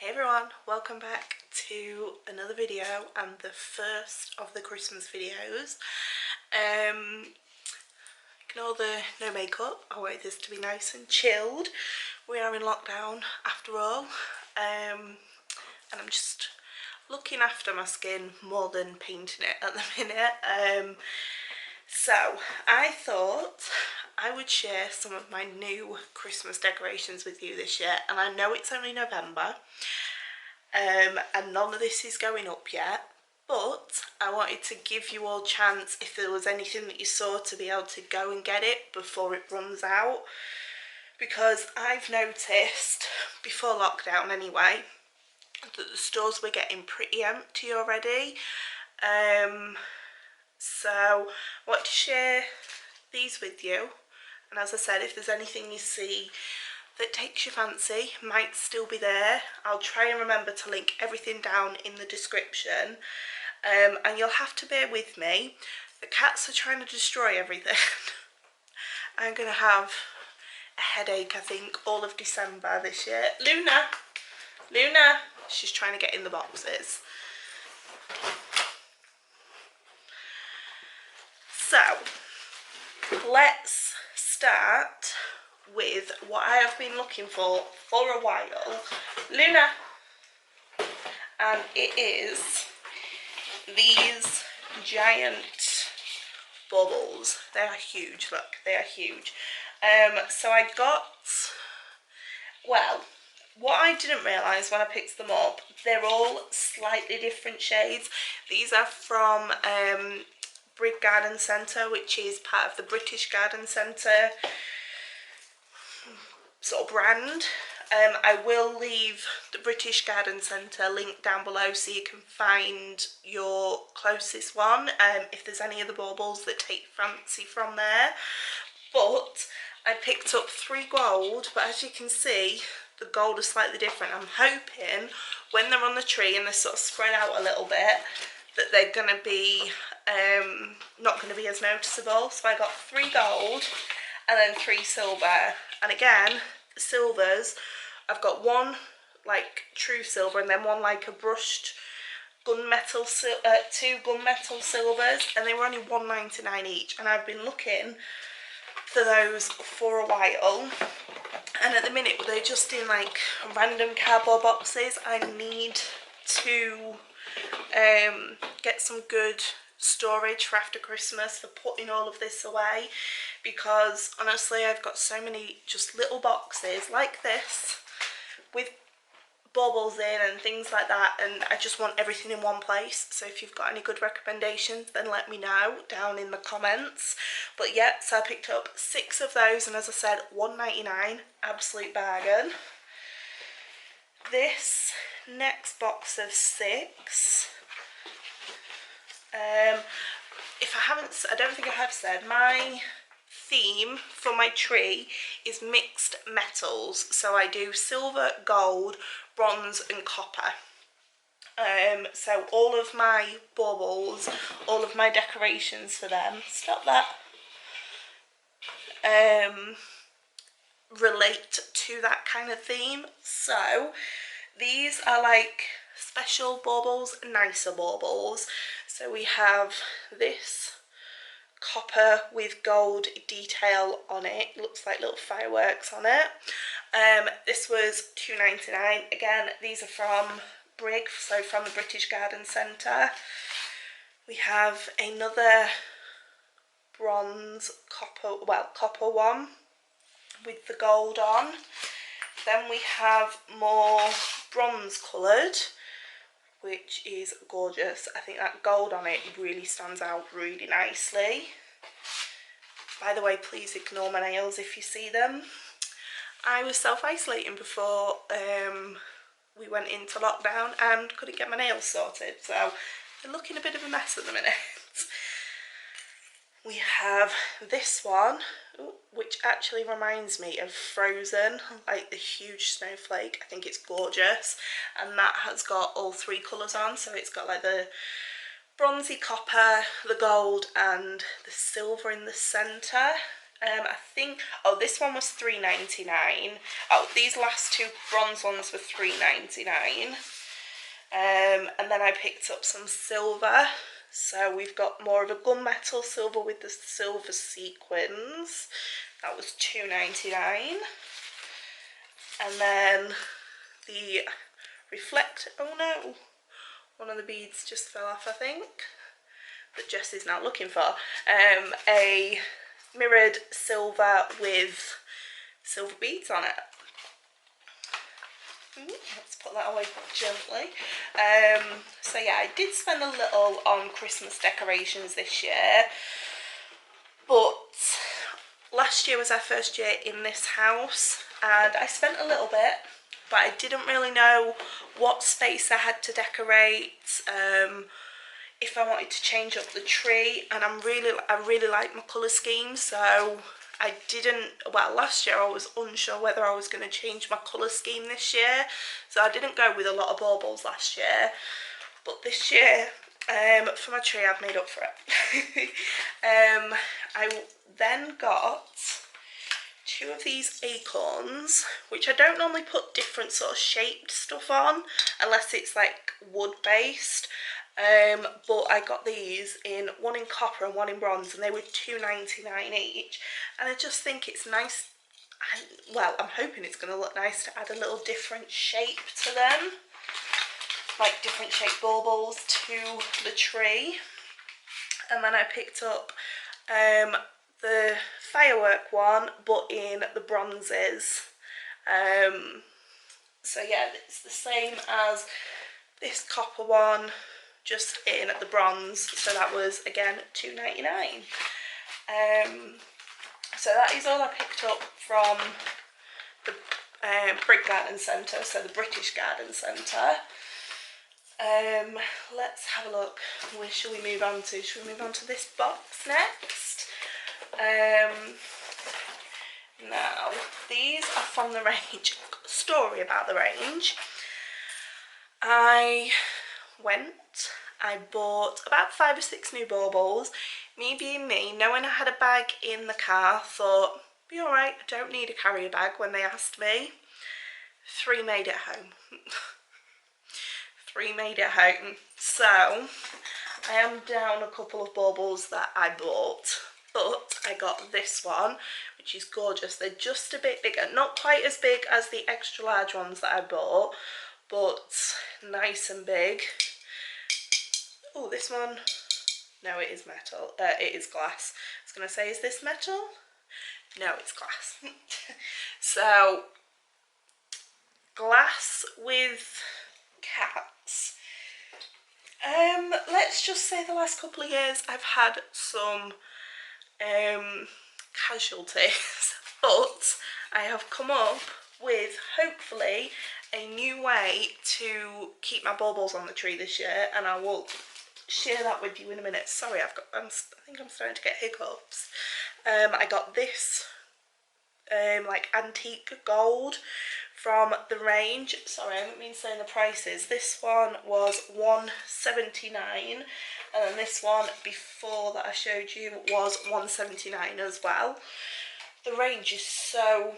Hey everyone, welcome back to another video and the first of the Christmas videos. Ignore the no makeup, I wanted this to be nice and chilled. We are in lockdown after all, and I'm just looking after my skin more than painting it at the minute. So I thought I would share some of my new Christmas decorations with you this year, and I know it's only November, and none of this is going up yet, but I wanted to give you all a chance if there was anything that you saw to be able to go and get it before it runs out, because I've noticed before lockdown anyway that the stores were getting pretty empty already. So I want to share these with you, and as I said, if there's anything you see that takes your fancy, might still be there. I'll try and remember to link everything down in the description, and you'll have to bear with me. The cats are trying to destroy everything. I'm gonna have a headache, I think, all of December this year. Luna, she's trying to get in the boxes. So let's start with what I have been looking for a while, Luna, and it is these giant bubbles. They are huge, look, they are huge. So I got, well, what I didn't realise when I picked them up, they're all slightly different shades. These are from Brig Garden Centre, which is part of the British Garden Centre sort of brand. I will leave the British Garden Centre link down below so you can find your closest one, if there's any of the baubles that take fancy from there. But I picked up 3 gold, but as you can see, the gold is slightly different. I'm hoping when they're on the tree and they're sort of spread out a little bit, that they're going to be not going to be as noticeable. So I got 3 gold and then 3 silver, and again the silvers, I've got 1 like true silver and then 1 like a brushed gunmetal, 2 gunmetal silvers, and they were only £1.99 each, and I've been looking for those for a while, and at the minute they're just in like random cardboard boxes. I need to get some good storage for after Christmas for putting all of this away, because honestly I've got so many just little boxes like this with baubles in and things like that, and I just want everything in one place. So if you've got any good recommendations, then let me know down in the comments. But yeah, so I picked up 6 of those, and as I said, £1.99, absolute bargain. This next box of 6, I don't think I have said, my theme for my tree is mixed metals. So I do silver, gold, bronze and copper. So all of my baubles, all of my decorations for them, stop that, relate to that kind of theme. So these are like special baubles, nicer baubles. So we have this copper with gold detail on it. Looks like little fireworks on it. This was £2.99. Again, these are from Brig, so from the British Garden Centre. We have another bronze copper one with the gold on. Then we have more bronze coloured, which is gorgeous. I think that gold on it really stands out really nicely. By the way, please ignore my nails if you see them. I was self-isolating before we went into lockdown and couldn't get my nails sorted, so they're looking a bit of a mess at the minute. We have this one, which actually reminds me of Frozen, like the huge snowflake. I think it's gorgeous, and that has got all 3 colours on. So it's got like the bronzy copper, the gold and the silver in the centre. I think, oh, this one was £3.99. Oh, these last two bronze ones were £3.99. And then I picked up some silver. So we've got more of a gunmetal silver with the silver sequins. That was £2.99. And then the reflect, oh no, one of the beads just fell off, I think, that Jess is now looking for. A mirrored silver with silver beads on it. Let's put that away gently. So yeah, I did spend a little on Christmas decorations this year, but last year was our first year in this house and I spent a little bit, but I didn't really know what space I had to decorate, if I wanted to change up the tree, and I really like my colour scheme, so I didn't, well, last year I was unsure whether I was going to change my colour scheme this year, so I didn't go with a lot of baubles last year, but this year, for my tree, I've made up for it. I then got two of these acorns, which I don't normally put different sort of shaped stuff on, unless it's like wood based. But I got these in one in copper and one in bronze, and they were £2.99 each, and I just think it's nice. Well, I'm hoping it's going to look nice to add a little different shape to them, like different shaped baubles to the tree. And then I picked up the firework one, but in the bronzes. So yeah, it's the same as this copper one, just in the bronze, so that was again £2.99. So that is all I picked up from the Brig Garden Centre, so the British Garden Centre. Let's have a look. Where shall we move on to? Shall we move on to this box next? Now, these are from the range. Story about the range. I bought about 5 or 6 new baubles. Me being me, knowing I had a bag in the car, thought, be alright, I don't need a carrier bag when they asked me. 3 made it home. 3 made it home. So, I am down a couple of baubles that I bought, but I got this one, which is gorgeous. They're just a bit bigger, not quite as big as the extra large ones that I bought, but nice and big. Oh, this one, no, it is metal, it is glass. I was going to say, is this metal? No, it's glass. So, glass with cats. Let's just say the last couple of years I've had some casualties, but I have come up with, hopefully, a new way to keep my baubles on the tree this year, and I will share that with you in a minute. Sorry, I think I'm starting to get hiccups. I got this like antique gold from the range. Sorry, I haven't been saying the prices. This one was £1.79, and then this one before that I showed you was £1.79 as well. The range is so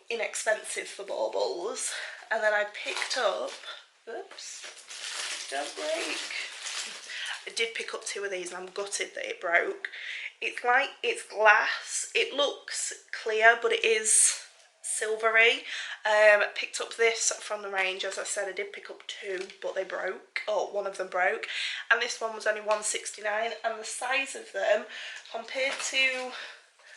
inexpensive for baubles. And then I picked up, oops, don't break. I did pick up 2 of these and I'm gutted that it broke. It's glass. It looks clear, but it is silvery. Picked up this from the range. As I said, I did pick up 2, but they broke, or one of them broke, and this one was only £1.69. And the size of them, compared to,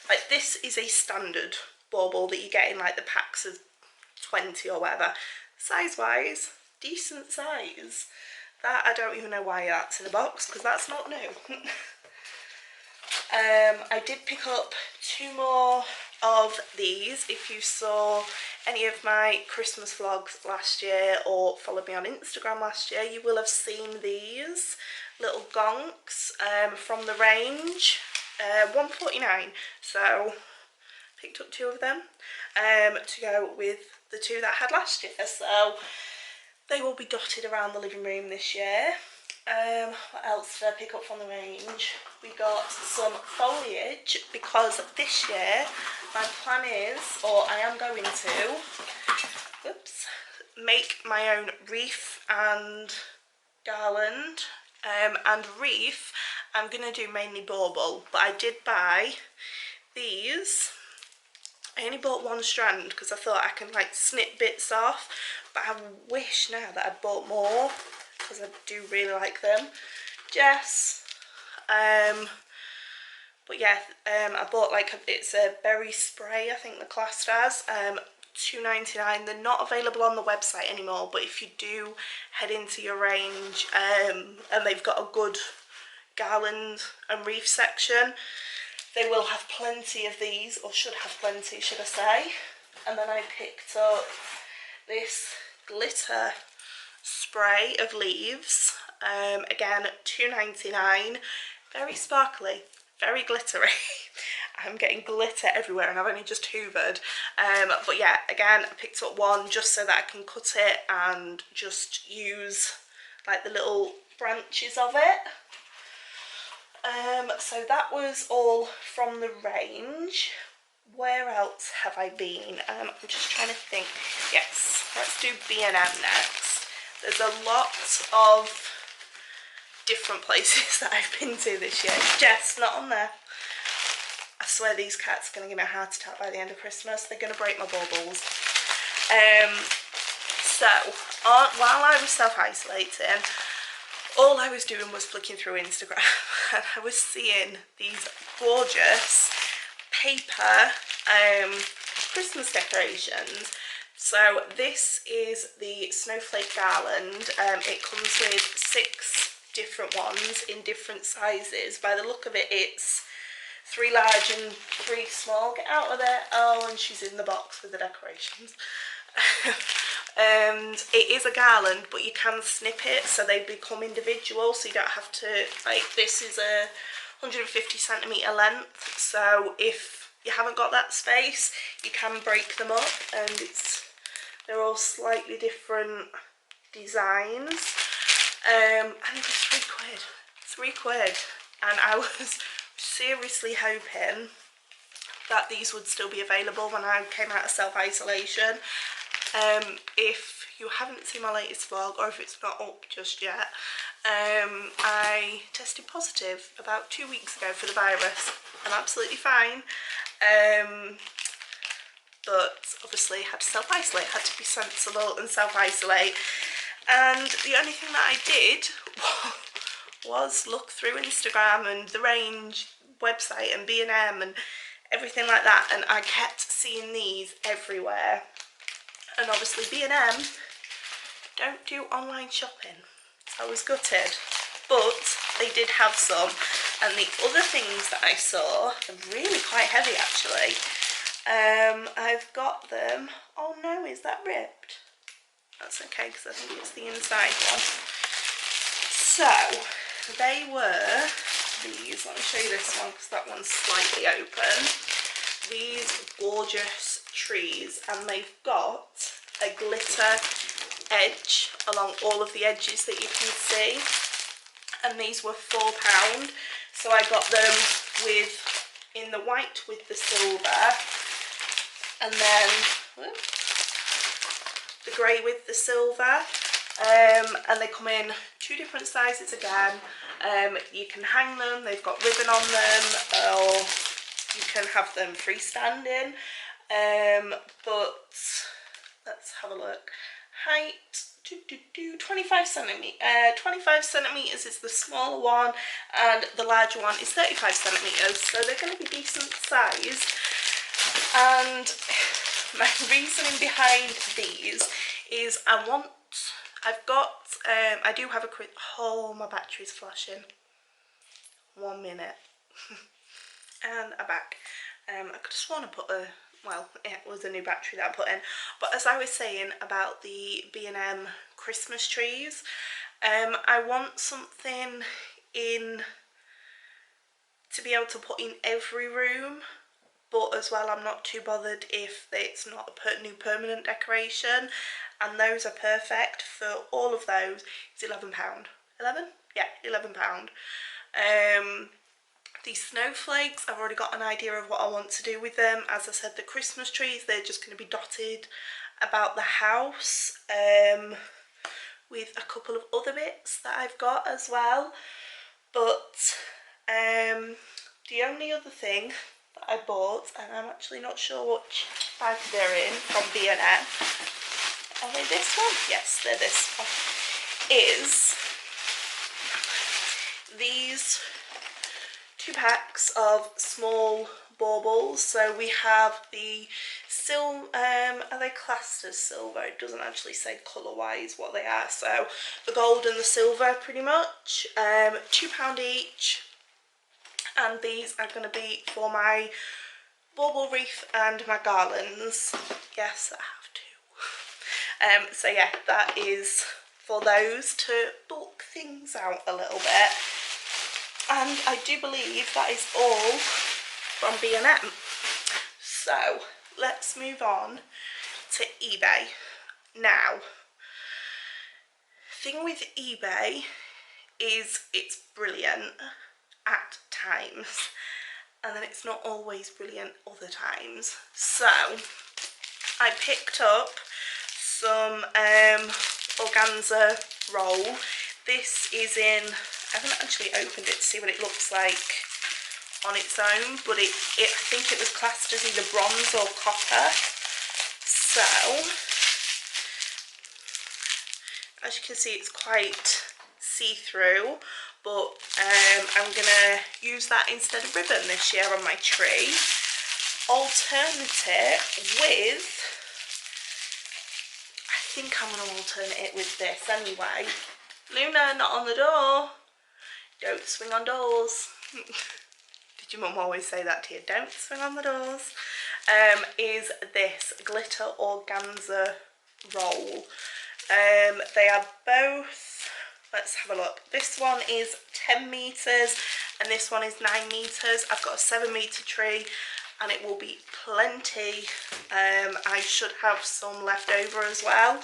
like, this is a standard bauble that you get in like the packs of 20 or whatever. Size wise, decent size. That, I don't even know why that's in the box, because that's not new. I did pick up 2 more of these. If you saw any of my Christmas vlogs last year or followed me on Instagram last year, you will have seen these little gonks from the range. £1.49, so picked up 2 of them to go with the 2 that I had last year, so they will be dotted around the living room this year. What else did I pick up from the range? We got some foliage because this year my plan is, or I am going to, whoops, make my own wreath and garland. And wreath, I'm going to do mainly bauble, but I did buy these. I only bought one strand because I thought I can like snip bits off, but I wish now that I'd bought more because I do really like them. Jess, but yeah, I bought like it's a berry spray, I think the class as, £2.99. They're not available on the website anymore, but if you do head into your range, and they've got a good garland and wreath section, they will have plenty of these, or should have plenty, should I say. And then I picked up this glitter spray of leaves, again £2.99, very sparkly, very glittery. I'm getting glitter everywhere and I've only just hoovered, but yeah, again I picked up one just so that I can cut it and just use like the little branches of it. So that was all from the range. Where else have I been? I'm just trying to think. Yes, let's do B&M next. There's a lot of different places that I've been to this year. Jess, not on there. I swear these cats are going to give me a heart attack by the end of Christmas. They're going to break my baubles. So, while I was self-isolating, all I was doing was flicking through Instagram and I was seeing these gorgeous paper Christmas decorations. So this is the snowflake garland. It comes with 6 different ones in different sizes. By the look of it, it's 3 large and 3 small. Get out of there. Oh, and she's in the box with the decorations. And it is a garland, but you can snip it so they become individual, so you don't have to, like, this is a 150cm length, so if you haven't got that space you can break them up, and they're all slightly different designs, and it's £3, and I was seriously hoping that these would still be available when I came out of self-isolation. If you haven't seen my latest vlog, or if it's not up just yet, I tested positive about 2 weeks ago for the virus. I'm absolutely fine, but obviously had to self-isolate, had to be sensible and self-isolate, and the only thing that I did was look through Instagram and the range website and B&M and everything like that, and I kept seeing these everywhere. And obviously B&M don't do online shopping, so I was gutted, but they did have some. And the other things that I saw are really quite heavy actually. I've got them. Oh no, is that ripped? That's okay because I think it's the inside one. So they were these. Let me show you this one because that one's slightly open. These gorgeous trees, and they've got a glitter edge along all of the edges that you can see, and these were £4, so I got them in the white with the silver, and then the grey with the silver, and they come in 2 different sizes again. You can hang them, they've got ribbon on them, or you can have them freestanding, but let's have a look. Height, 25 centimetres is the smaller one, and the larger one is 35 centimetres, so they're going to be decent size. And my reasoning behind these is I do have oh, my battery's flashing. 1 minute. And I'm back. I could have sworn I put well, it was a new battery that I put in. But as I was saying about the B&M Christmas trees, I want something in to be able to put in every room, but as well I'm not too bothered if it's not a new permanent decoration, and those are perfect. For all of those, it's £11. 11? Yeah, £11. These snowflakes, I've already got an idea of what I want to do with them. As I said, the Christmas trees, they're just going to be dotted about the house, with a couple of other bits that I've got as well. But the only other thing that I bought, and I'm actually not sure which bag they're in, from B&M. Are they this one? Yes, they're this one. Is these 2 packs of small baubles. So we have the silver, are they classed as silver? It doesn't actually say colour wise what they are. So the gold and the silver pretty much, £2 each. And these are going to be for my bauble wreath and my garlands. Yes, I have 2. So yeah, that is for those to bulk things out a little bit. And I do believe that is all from B&M. So let's move on to eBay. Now, thing with eBay is it's brilliant at times, and then it's not always brilliant other times. So I picked up some organza roll. This is in, I haven't actually opened it to see what it looks like on its own, but I think it was classed as either bronze or copper. So as you can see, it's quite see-through, but I'm gonna use that instead of ribbon this year on my tree. Alternate with, I think I'm gonna alternate it with this anyway. Luna, not on the door. Don't swing on doors. Did your mum always say that to you? Don't swing on the doors. Is this glitter organza roll. They are both, let's have a look. This one is 10 metres and this one is 9 metres. I've got a 7-metre tree and it will be plenty. I should have some left over as well.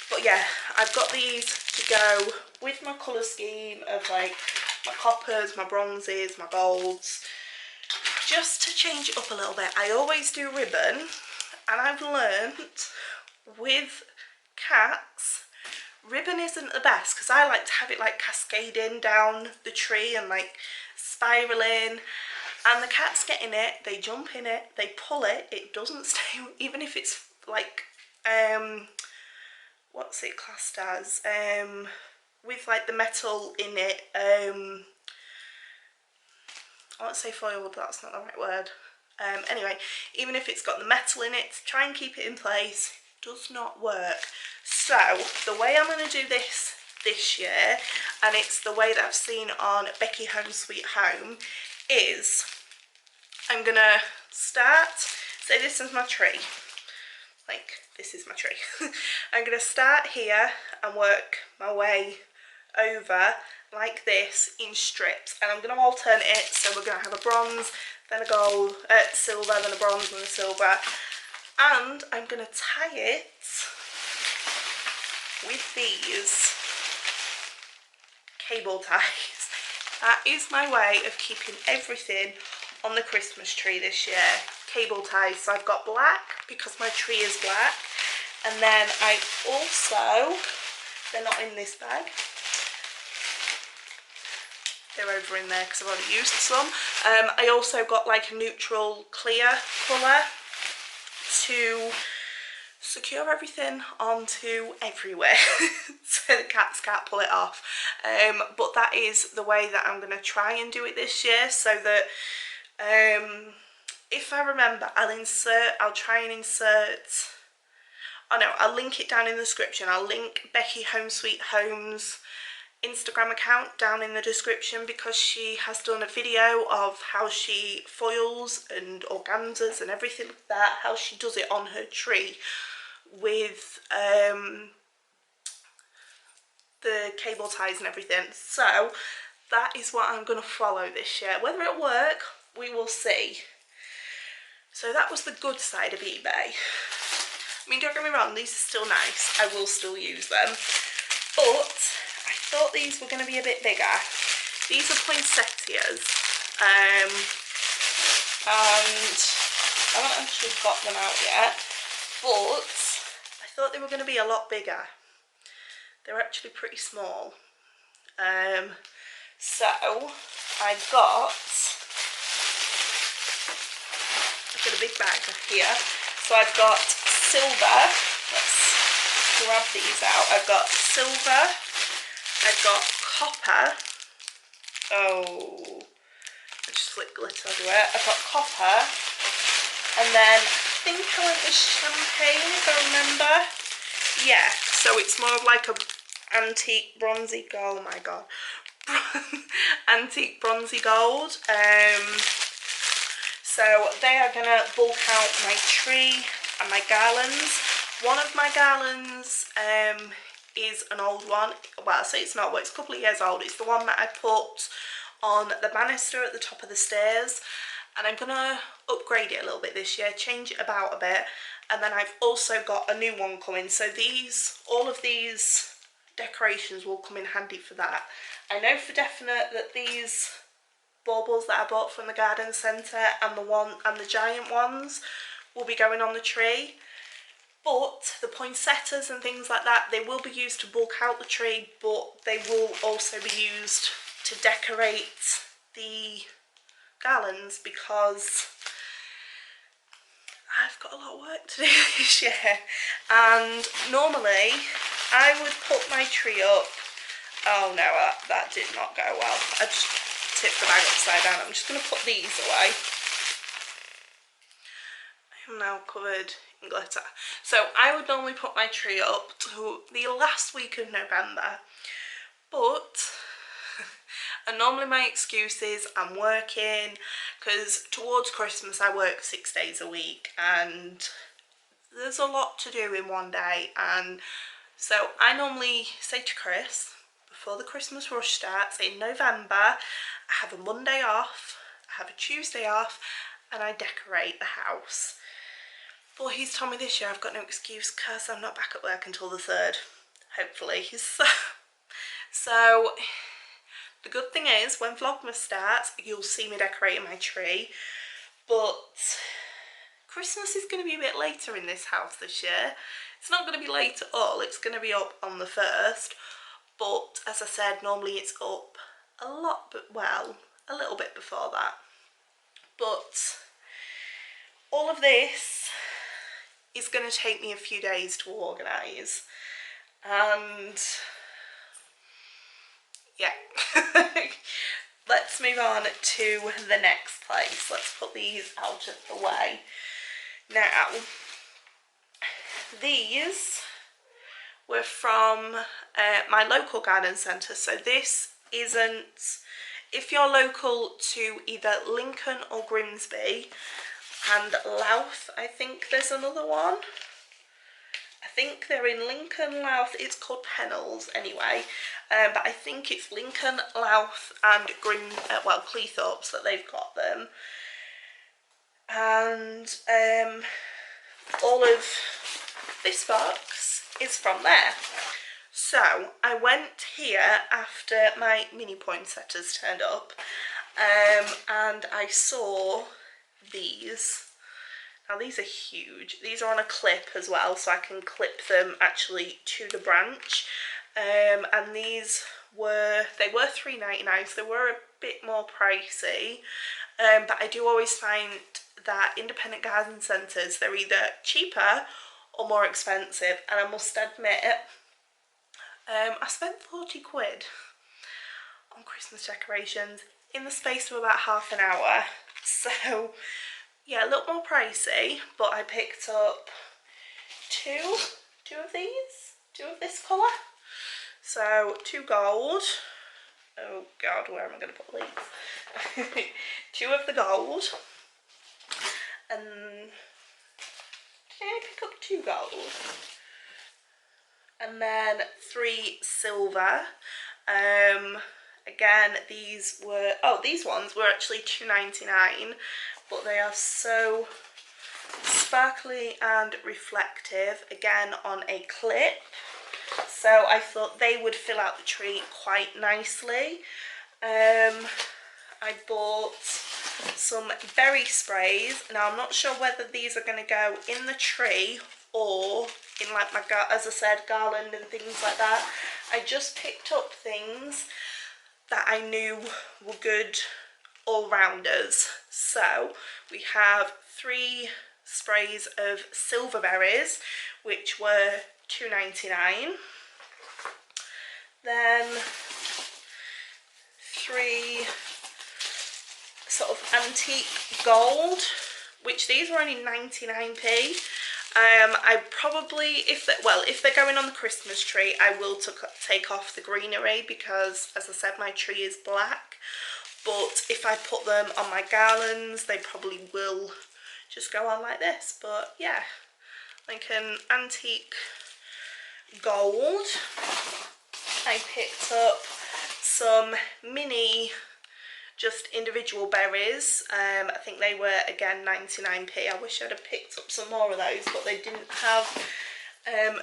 But yeah, I've got these to go with my colour scheme of like my coppers, my bronzes, my golds, just to change it up a little bit. I always do ribbon, and I've learnt with cats, ribbon isn't the best because I like to have it like cascading down the tree and like spiraling, and the cats get in it, they jump in it, they pull it, it doesn't stay, even if it's like what's it classed as, with like the metal in it, I won't say foiled, that's not the right word. Anyway, even if it's got the metal in it, to try and keep it in place, does not work. So the way I'm going to do this year, and it's the way that I've seen on Becky Home Sweet Home, is I'm going to start, say this is my tree, like this is my tree. I'm going to start here and work my way over like this in strips, and I'm going to alternate it. So we're going to have a bronze, then a gold, silver, then a bronze and a silver, and I'm going to tie it with these cable ties. That is my way of keeping everything on the Christmas tree this year. Cable ties. So I've got black because my tree is black, and then I also, they're not in this bag, they're over in there because I've already used some. I also got like a neutral clear colour to secure everything onto everywhere so the cats can't pull it off. But that is the way that I'm going to try and do it this year, so that if I remember, I'll try and insert, oh no, I'll link it down in the description. I'll link Becky Home Sweet Home's Instagram account down in the description, because she has done a video of how she foils and organzas and everything like that, how she does it on her tree with the cable ties and everything. So that is what I'm going to follow this year. Whether it'll work, we will see. So that was the good side of eBay. I mean, don't get me wrong, these are still nice. I will still use them. But thought these were going to be a bit bigger. These are poinsettias, and I haven't actually got them out yet, but I thought they were going to be a lot bigger. They're actually pretty small. So I've got a big bag here. So I've got silver. Let's grab these out. I've got silver. I've got copper. Oh, I just slipped glitter everywhere. I've got copper. And then I think I went with champagne, if I remember. Yeah, so it's more of like a antique bronzy gold. Oh my god. Antique bronzy gold. So they are gonna bulk out my tree and my garlands. One of my garlands is an old one. Well, I say it's not, but it's a couple of years old. It's the one that I put on the banister at the top of the stairs, and I'm gonna upgrade it a little bit this year, change it about a bit. And then I've also got a new one coming, so all of these decorations will come in handy for that. I know for definite that these baubles that I bought from the garden centre and the giant ones will be going on the tree, but the poinsettias and things like that, they will be used to bulk out the tree, but they will also be used to decorate the garlands, because I've got a lot of work to do this year. And normally I would put my tree up. Oh no, that did not go well. I just tipped the bag upside down. I'm just going to put these away. I am now covered in glitter. So I would normally put my tree up to the last week of November, but and normally my excuse is I'm working, because towards Christmas I work 6 days a week and there's a lot to do in one day. And so I normally say to Chris, before the Christmas rush starts in November, I have a Monday off, I have a Tuesday off, and I decorate the house. But he's told me this year I've got no excuse because I'm not back at work until the 3rd, hopefully. So the good thing is, when Vlogmas starts, you'll see me decorating my tree, but Christmas is going to be a bit later in this house this year. It's not going to be late at all, it's going to be up on the 1st, but as I said, normally it's up a little bit before that. But all of this is going to take me a few days to organise, and yeah. Let's move on to the next place. Let's put these out of the way. Now, these were from my local garden centre. So this isn't, if you're local to either Lincoln or Grimsby and Louth, I think there's another one. I think they're in Lincoln, Louth, it's called Pennells anyway, but I think it's Lincoln, Louth and Cleethorpes that they've got them. And all of this box is from there. So I went here after my mini poinsettias turned up, and I saw these. Now these are huge. These are on a clip as well, so I can clip them actually to the branch. And these were $3.99, so they were a bit more pricey. But I do always find that independent garden centres, they're either cheaper or more expensive. And I must admit, I spent 40 quid on Christmas decorations in the space of about half an hour. So yeah, a little more pricey, but I picked up two of this colour. So 2 gold. Oh god, where am I going to put these? 2 of the gold. And did I pick up 2 gold? And then 3 silver. Again, these ones were actually $2.99, but they are so sparkly and reflective. Again, on a clip. so I thought they would fill out the tree quite nicely. I bought some berry sprays. Now I'm not sure whether these are going to go in the tree or in like my, as I said, garland and things like that. I just picked up things that I knew were good all-rounders. So we have 3 sprays of silver berries, which were £2.99. Then 3 sort of antique gold, which these were only 99p. I probably, if they're going on the Christmas tree, I will take off the greenery because, as I said, my tree is black. But if I put them on my garlands, they probably will just go on like this. But yeah, like an antique gold. I picked up some mini, just individual berries. I think they were again 99p. I wish I'd have picked up some more of those, but they didn't have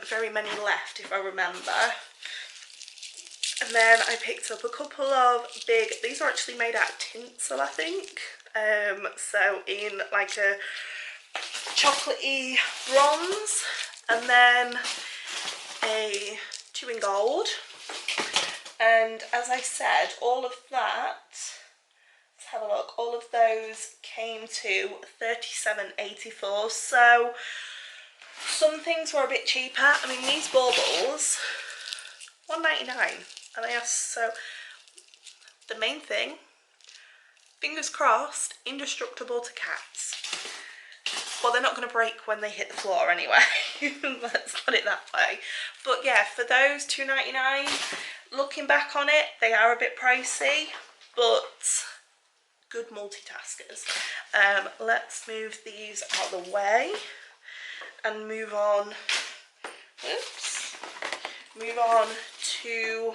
very many left, if I remember. And then I picked up a couple of big, these are actually made out of tinsel, I think. So in like a chocolatey bronze, and then a 2 in gold. And as I said, all of that, let's have a look, all of those came to £37.84. So some things were a bit cheaper. I mean, these baubles, £1.99, and they are so, the main thing, fingers crossed, indestructible to cats. Well, they're not going to break when they hit the floor anyway. Let's put it that way. But yeah, for those £2.99, looking back on it, they are a bit pricey, but good multitaskers. Let's move these out of the way and move on. Oops. Move on to,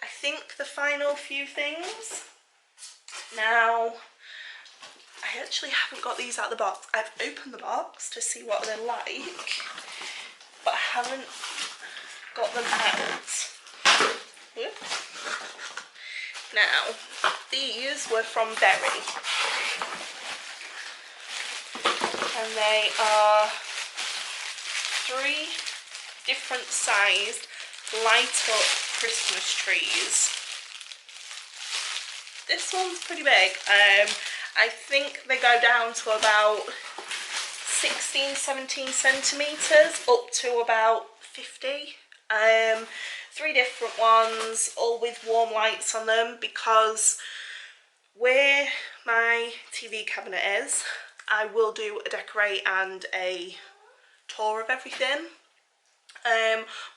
I think, the final few things. Now, I actually haven't got these out of the box. I've opened the box to see what they're like, but I haven't got them out. Oops. Now, these were from Berry, and they are 3 different sized light up Christmas trees. This one's pretty big. I think they go down to about 16-17 centimetres up to about 50. 3 different ones, all with warm lights on them, because where my TV cabinet is, I will do a decorate and a tour of everything.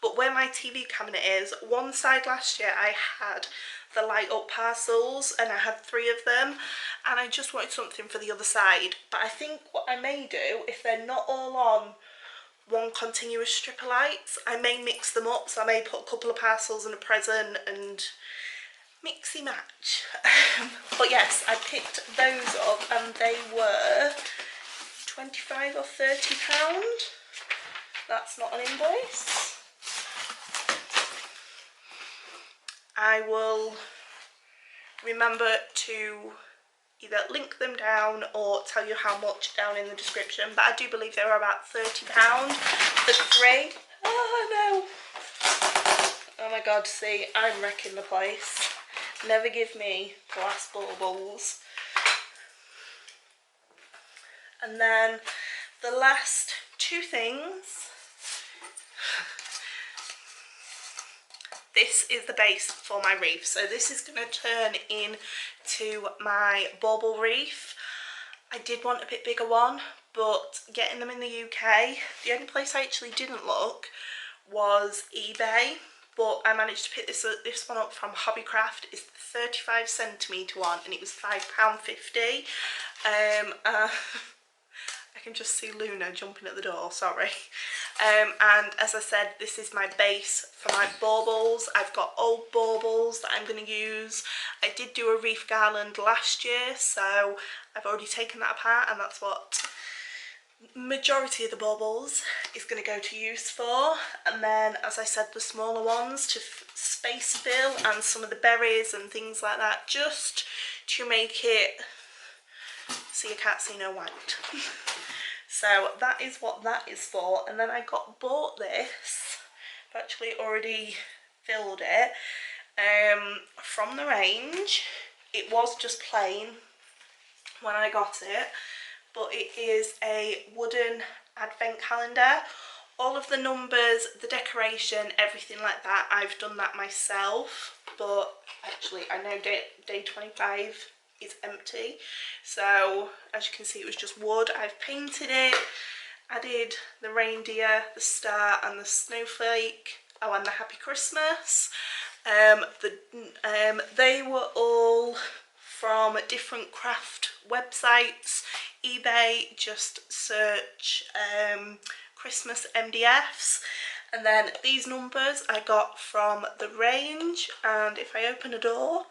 But where my TV cabinet is, one side last year I had the light up parcels and I had 3 of them, and I just wanted something for the other side. But I think what I may do, if they're not all on one continuous strip of lights, I may mix them up. So I may put a couple of parcels and a present and mixy match. But yes, I picked those up and they were £25 or £30. That's not an invoice. I will remember to either link them down or tell you how much down in the description, but I do believe they were about £30 for 3. Oh no! Oh my god, see, I'm wrecking the place. Never give me glass baubles. And then the last 2 things. This is the base for my wreath. So this is going to turn into my bauble wreath. I did want a bit bigger one, but getting them in the UK, the only place I actually didn't look was eBay. But I managed to pick this one up from Hobbycraft. It's the 35cm one, and it was £5.50. I can just see Luna jumping at the door, sorry. And as I said, this is my base for my baubles. I've got old baubles that I'm going to use. I did do a wreath garland last year, so I've already taken that apart, and that's what majority of the baubles is going to go to use for, and then as I said, the smaller ones to space fill, and some of the berries and things like that, just to make it so you can't see no white. So that is what that is for. And then I bought this, I've actually already filled it from the range. It was just plain when I got it, but it is a wooden advent calendar. All of the numbers, the decoration, everything like that, I've done that myself, but actually I know day 25 is empty, so as you can see it was just wood. I've painted it, added the reindeer, the star and the snowflake, oh, and the happy Christmas. They were all from different craft websites, eBay, just search Christmas MDFs, and then these numbers I got from the range. And if I open a door,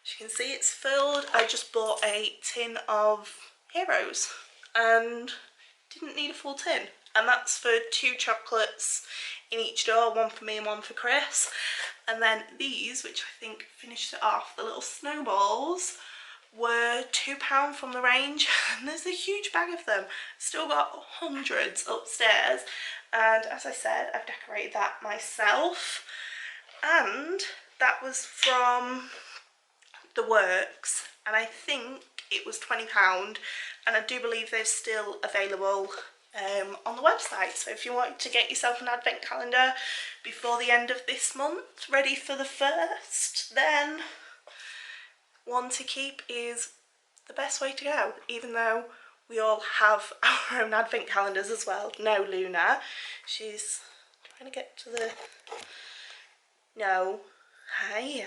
as you can see it's filled. I just bought a tin of heroes and didn't need a full tin, and that's for 2 chocolates in each door, one for me and one for Chris. And then these, which I think finished it off, the little snowballs, were £2 from the range, and there's a huge bag of them. Still got hundreds upstairs, and as I said, I've decorated that myself, and that was from the works, and I think it was £20, and I do believe they're still available on the website. So if you want to get yourself an advent calendar before the end of this month, ready for the 1st, then one to keep is the best way to go, even though we all have our own advent calendars as well. No, Luna, she's trying to get to the... No, hiya.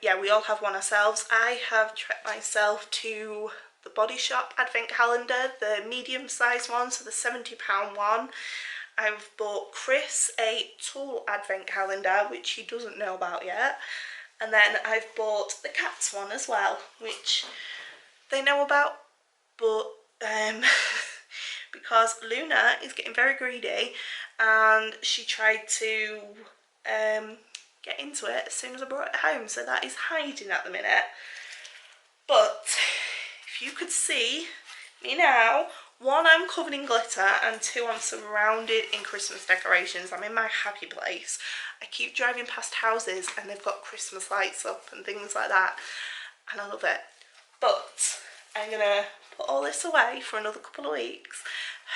Yeah, we all have one ourselves. I have treated myself to the Body Shop advent calendar, the medium size one, so the £70 one. I've bought Chris a tall advent calendar, which he doesn't know about yet. And then I've bought the cats one as well, which they know about, but because Luna is getting very greedy and she tried to get into it as soon as I brought it home, so that is hiding at the minute. But if you could see me now, 1, I'm covered in glitter, and 2, I'm surrounded in Christmas decorations. I'm in my happy place. I keep driving past houses and they've got Christmas lights up and things like that, and I love it. But I'm gonna put all this away for another couple of weeks.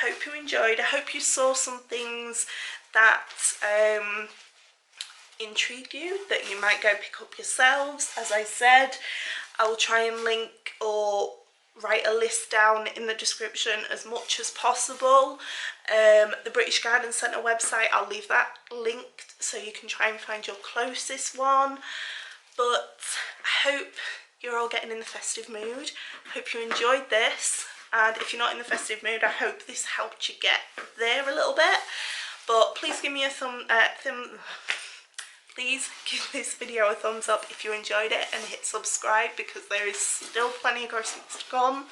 Hope you enjoyed. I hope you saw some things that intrigued you, that you might go pick up yourselves. As I said, I will try and link or write a list down in the description as much as possible. The British Garden Centre website, I'll leave that linked so you can try and find your closest one. But I hope you're all getting in the festive mood. I hope you enjoyed this, and if you're not in the festive mood, I hope this helped you get there a little bit. But please give me a please give this video a thumbs up if you enjoyed it, and hit subscribe because there is still plenty of Christmas to come.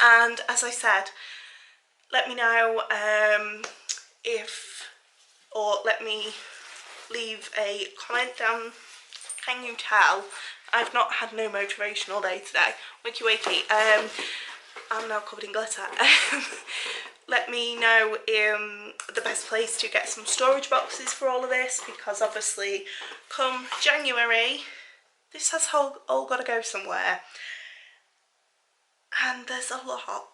And as I said, let me know let me leave a comment down. Can you tell I've not had no motivation all day today? Wakey wakey. I'm now covered in glitter. Let me know the best place to get some storage boxes for all of this, because obviously come January this has all got to go somewhere, and there's a lot.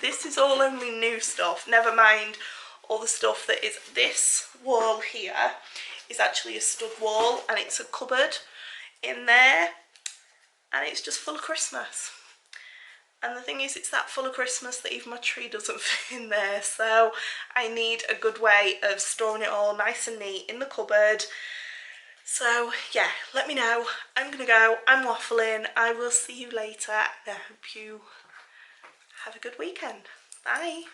This is all only new stuff, never mind all the stuff that is. This wall here is actually a stud wall, and it's a cupboard in there, and it's just full of Christmas. And the thing is, it's that full of Christmas that even my tree doesn't fit in there, so I need a good way of storing it all nice and neat in the cupboard. So yeah, let me know. I'm gonna go, I'm waffling. I will see you later, and I hope you have a good weekend. Bye.